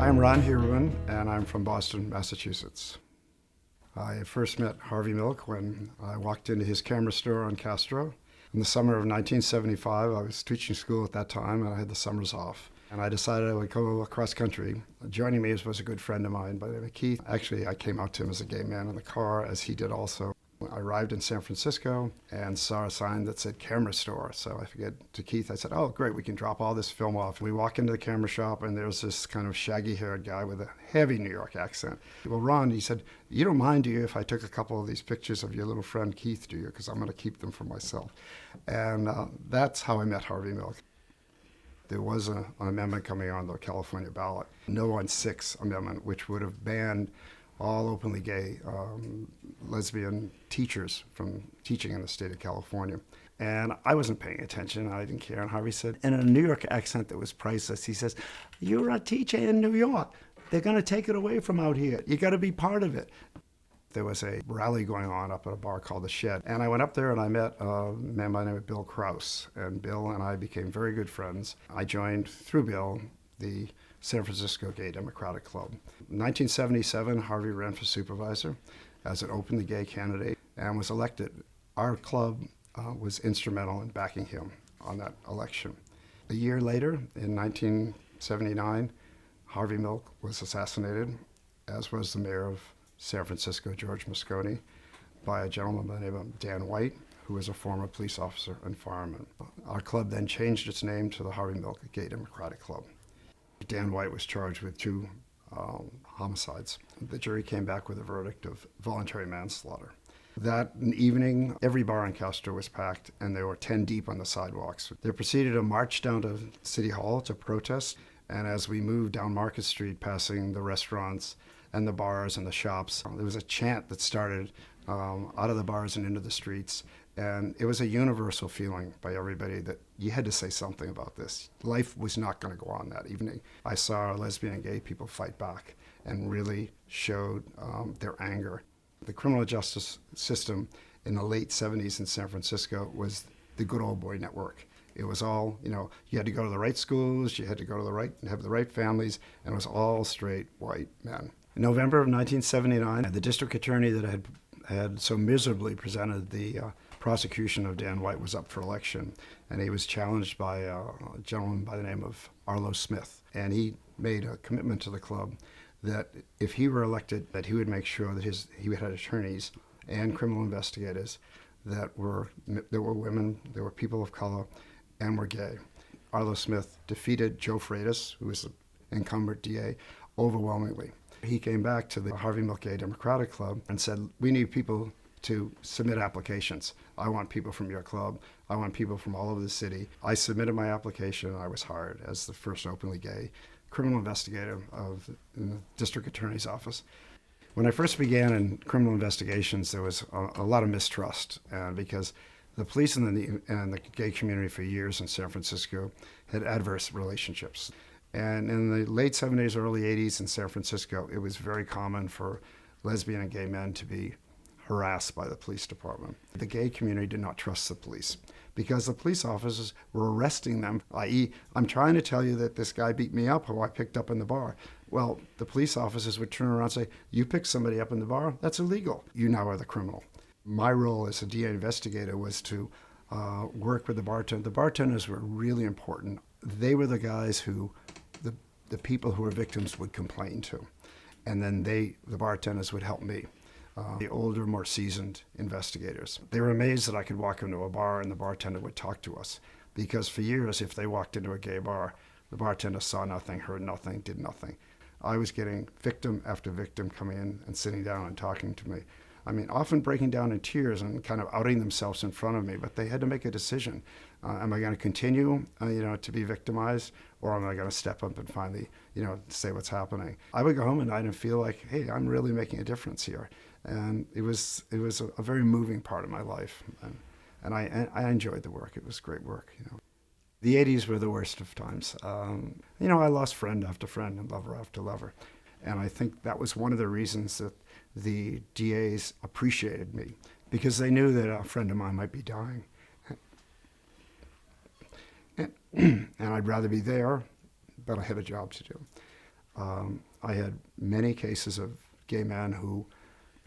I'm Ron Huberman, and I'm from Boston, Massachusetts. I first met Harvey Milk when I walked into his camera store on Castro. In the summer of 1975, I was teaching school at that time, and I had the summers off. And I decided I would go across country. Joining me was a good friend of mine by the name of Keith. Actually, I came out to him as a gay man in the car, as he did also. I arrived in San Francisco and saw a sign that said camera store. So I figured to Keith, I said, oh, great, we can drop all this film off. We walk into the camera shop, and there's this kind of shaggy-haired guy with a heavy New York accent. Well, Ron, he said, you don't mind, do you, if I took a couple of these pictures of your little friend Keith, do you? Because I'm going to keep them for myself. And that's how I met Harvey Milk. There was an amendment coming on the California ballot, No on 6 amendment, which would have banned all openly gay lesbian teachers from teaching in the state of California. And I wasn't paying attention. I didn't care. And Harvey said, in a New York accent that was priceless, he says, you're a teacher in New York. They're going to take it away from out here. You got to be part of it. There was a rally going on up at a bar called The Shed. And I went up there and I met a man by the name of Bill Krause. And Bill and I became very good friends. I joined, through Bill, the San Francisco Gay Democratic Club. In 1977, Harvey ran for supervisor as an openly gay candidate and was elected. Our club was instrumental in backing him on that election. A year later, in 1979, Harvey Milk was assassinated, as was the mayor of San Francisco, George Moscone, by a gentleman by the name of Dan White, who was a former police officer and fireman. Our club then changed its name to the Harvey Milk Gay Democratic Club. Dan White was charged with 2 homicides. The jury came back with a verdict of voluntary manslaughter. That evening, every bar in Castro was packed, and there were 10 deep on the sidewalks. They proceeded a march down to City Hall to protest, and as we moved down Market Street, passing the restaurants and the bars and the shops, there was a chant that started out of the bars and into the streets. And it was a universal feeling by everybody that you had to say something about this. Life was not going to go on that evening. I saw lesbian and gay people fight back and really showed their anger. The criminal justice system in the late 70s in San Francisco was the good old boy network. It was all, you had to go to the right schools, you had to go to have the right families, and it was all straight white men. In November of 1979, the district attorney that had so miserably presented the prosecution of Dan White was up for election, and he was challenged by a gentleman by the name of Arlo Smith. And he made a commitment to the club that if he were elected, that he would make sure that he had attorneys and criminal investigators that were women, there were people of color, and were gay. Arlo Smith defeated Joe Freitas, who was the incumbent DA, overwhelmingly. He came back to the Harvey Milk Gay Democratic Club and said, we need people to submit applications. I want people from your club. I want people from all over the city. I submitted my application, and I was hired as the first openly gay criminal investigator in the district attorney's office. When I first began in criminal investigations, there was a lot of mistrust because the police and the gay community for years in San Francisco had adverse relationships. And in the late 70s, early 80s in San Francisco, it was very common for lesbian and gay men to be harassed by the police department. The gay community did not trust the police because the police officers were arresting them, i.e., I'm trying to tell you that this guy beat me up who I picked up in the bar. Well, the police officers would turn around and say, you picked somebody up in the bar? That's illegal. You now are the criminal. My role as a DA investigator was to work with the bartender. The bartenders were really important. They were the guys who the people who were victims would complain to. And then the bartenders would help me. The older, more seasoned investigators. They were amazed that I could walk into a bar and the bartender would talk to us. Because for years, if they walked into a gay bar, the bartender saw nothing, heard nothing, did nothing. I was getting victim after victim coming in and sitting down and talking to me. I mean, often breaking down in tears and kind of outing themselves in front of me, but they had to make a decision. Am I going to continue, to be victimized, or am I going to step up and finally, say what's happening? I would go home at night and feel like, hey, I'm really making a difference here. And it was a very moving part of my life, and I enjoyed the work. It was great work. The 80s were the worst of times. I lost friend after friend and lover after lover, and I think that was one of the reasons that the DAs appreciated me, because they knew that a friend of mine might be dying, and I'd rather be there, but I had a job to do. I had many cases of gay men who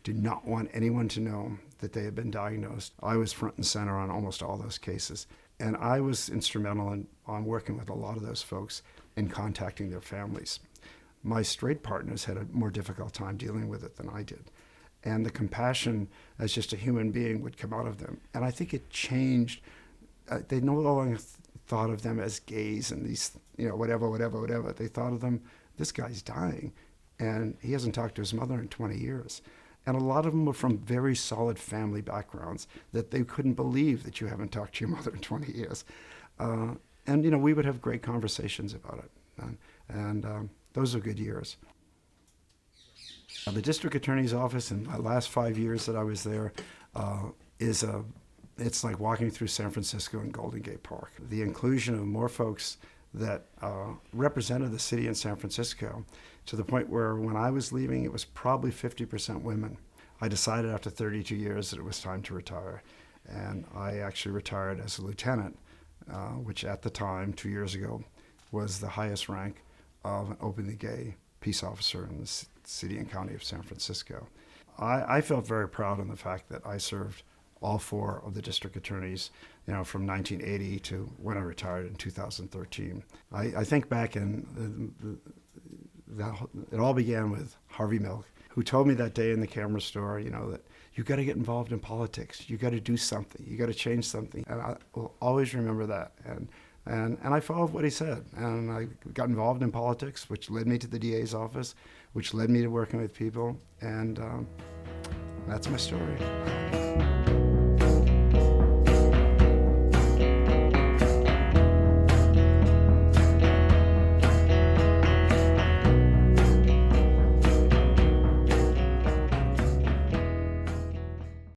did not want anyone to know that they had been diagnosed. I was front and center on almost all those cases. And I was instrumental on working with a lot of those folks in contacting their families. My straight partners had a more difficult time dealing with it than I did. And the compassion as just a human being would come out of them. And I think it changed. They no longer thought of them as gays and these, whatever. They thought of them, this guy's dying, and he hasn't talked to his mother in 20 years. And a lot of them were from very solid family backgrounds that they couldn't believe that you haven't talked to your mother in 20 years. And we would have great conversations about it. And those are good years. The district attorney's office in the last 5 years that I was there it's like walking through San Francisco and Golden Gate Park. The inclusion of more folks that represented the city in San Francisco, to the point where when I was leaving, it was probably 50% women. I decided after 32 years that it was time to retire. And I actually retired as a lieutenant, which at the time, 2 years ago, was the highest rank of an openly gay peace officer in the city and county of San Francisco. I felt very proud in the fact that I served all four of the district attorneys, from 1980 to when I retired in 2013. I think back and it all began with Harvey Milk, who told me that day in the camera store, that you got to get involved in politics. You got to do something. You got to change something. And I will always remember that. And I followed what he said. And I got involved in politics, which led me to the DA's office, which led me to working with people. And that's my story.